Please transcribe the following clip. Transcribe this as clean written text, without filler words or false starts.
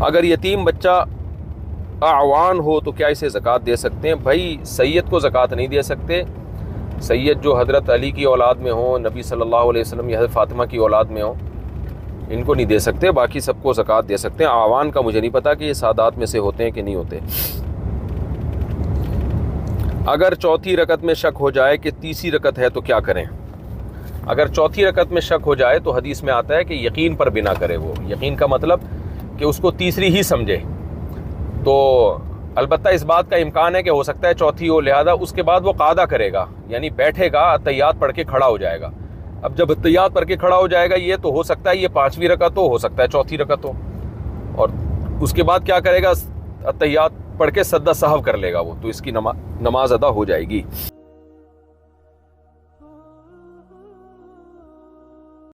اگر یتیم بچہ اعوان ہو تو کیا اسے زکوٰۃ دے سکتے ہیں؟ بھائی سید کو زکوٰۃ نہیں دے سکتے. سید جو حضرت علی کی اولاد میں ہوں، نبی صلی اللہ علیہ وسلم یا حضرت فاطمہ کی اولاد میں ہوں، ان کو نہیں دے سکتے. باقی سب کو زکوٰۃ دے سکتے ہیں. اعوان کا مجھے نہیں پتا کہ یہ سادات میں سے ہوتے ہیں کہ نہیں ہوتے. اگر چوتھی رکعت میں شک ہو جائے کہ تیسری رکعت ہے تو کیا کریں؟ اگر چوتھی رکعت میں شک ہو جائے تو حدیث میں آتا ہے کہ یقین پر بنا کرے. وہ یقین کا مطلب کہ اس کو تیسری ہی سمجھے. تو البتہ اس بات کا امکان ہے کہ ہو سکتا ہے چوتھی ہو، لہذا اس کے بعد وہ قعدہ کرے گا، یعنی بیٹھے گا، اتحیات پڑھ کے کھڑا ہو جائے گا. اب جب اتحیات پڑھ کے کھڑا ہو جائے گا یہ تو ہو سکتا ہے یہ 5ویں رکعت ہو سکتا ہے چوتھی رکعت ہو. اور اس کے بعد کیا کرے گا؟ اتحیات پڑھ کے سجدہ سہو کر لے گا وہ، تو اس کی نماز ادا ہو جائے گی.